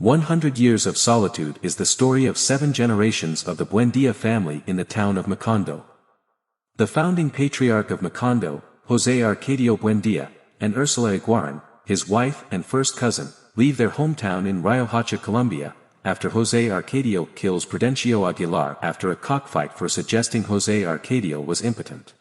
100 Years of Solitude is the story of 7 generations of the Buendia family in the town of Macondo. The founding patriarch of Macondo, Jose Arcadio Buendia, and Ursula Iguaran, his wife and first cousin, leave their hometown in Riohacha, Colombia, after Jose Arcadio kills Prudencio Aguilar after a cockfight for suggesting Jose Arcadio was impotent.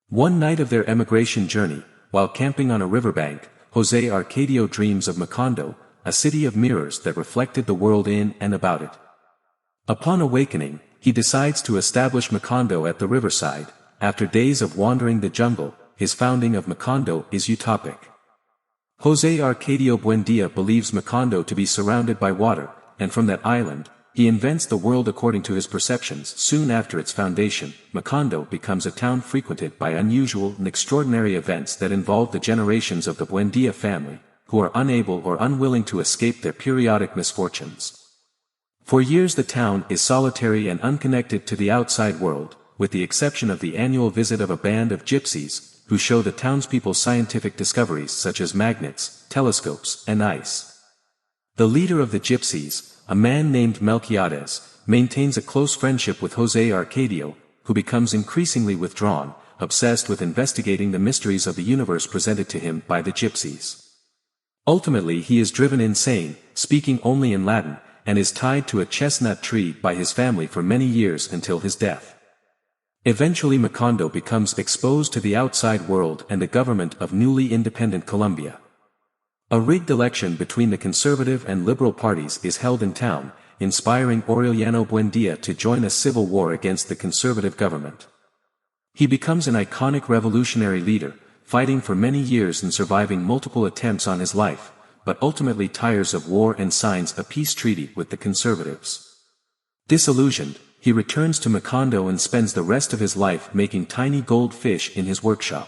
One night of their emigration journey, while camping on a riverbank, Jose Arcadio dreams of Macondo, a city of mirrors that reflected the world in and about it. Upon awakening, he decides to establish Macondo at the riverside. After days of wandering the jungle, his founding of Macondo is utopic. Jose Arcadio Buendia believes Macondo to be surrounded by water, and from that island, he invents the world according to his perceptions. Soon after its foundation, Macondo becomes a town frequented by unusual and extraordinary events that involve the generations of the Buendia family, who are unable or unwilling to escape their periodic misfortunes. For years the town is solitary and unconnected to the outside world, with the exception of the annual visit of a band of gypsies, who show the townspeople scientific discoveries such as magnets, telescopes, and ice. The leader of the gypsies, a man named Melquiades, maintains a close friendship with Jose Arcadio, who becomes increasingly withdrawn, obsessed with investigating the mysteries of the universe presented to him by the gypsies. Ultimately he is driven insane, speaking only in Latin, and is tied to a chestnut tree by his family for many years until his death. Eventually Macondo becomes exposed to the outside world and the government of newly independent Colombia. A rigged election between the conservative and liberal parties is held in town, inspiring Aureliano Buendia to join a civil war against the conservative government. He becomes an iconic revolutionary leader, fighting for many years and surviving multiple attempts on his life, but ultimately tires of war and signs a peace treaty with the conservatives. Disillusioned, he returns to Macondo and spends the rest of his life making tiny gold fish in his workshop.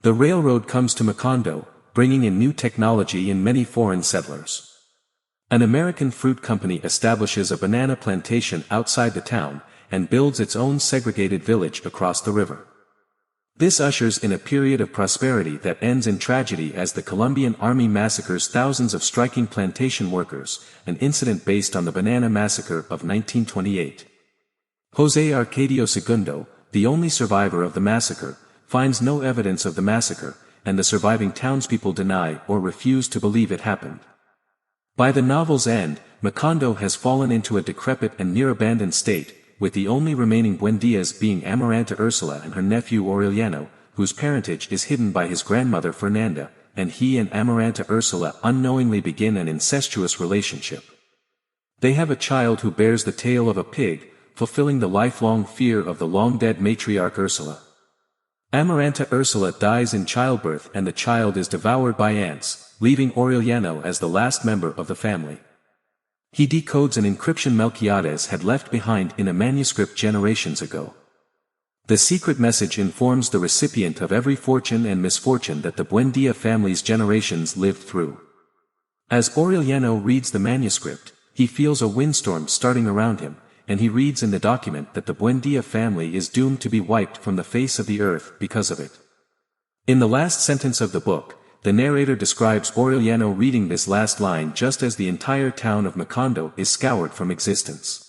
The railroad comes to Macondo, bringing in new technology and many foreign settlers. An American fruit company establishes a banana plantation outside the town, and builds its own segregated village across the river. This ushers in a period of prosperity that ends in tragedy as the Colombian army massacres thousands of striking plantation workers, an incident based on the Banana Massacre of 1928. Jose Arcadio II, the only survivor of the massacre, finds no evidence of the massacre, and the surviving townspeople deny or refuse to believe it happened. By the novel's end, Macondo has fallen into a decrepit and near-abandoned state, with the only remaining Buendias being Amaranta Ursula and her nephew Aureliano, whose parentage is hidden by his grandmother Fernanda, and he and Amaranta Ursula unknowingly begin an incestuous relationship. They have a child who bears the tail of a pig, fulfilling the lifelong fear of the long-dead matriarch Ursula. Amaranta Ursula dies in childbirth and the child is devoured by ants, leaving Aureliano as the last member of the family. He decodes an encryption Melquiades had left behind in a manuscript generations ago. The secret message informs the recipient of every fortune and misfortune that the Buendia family's generations lived through. As Aureliano reads the manuscript, he feels a windstorm starting around him, and he reads in the document that the Buendia family is doomed to be wiped from the face of the earth because of it. In the last sentence of the book, the narrator describes Aureliano reading this last line just as the entire town of Macondo is scoured from existence.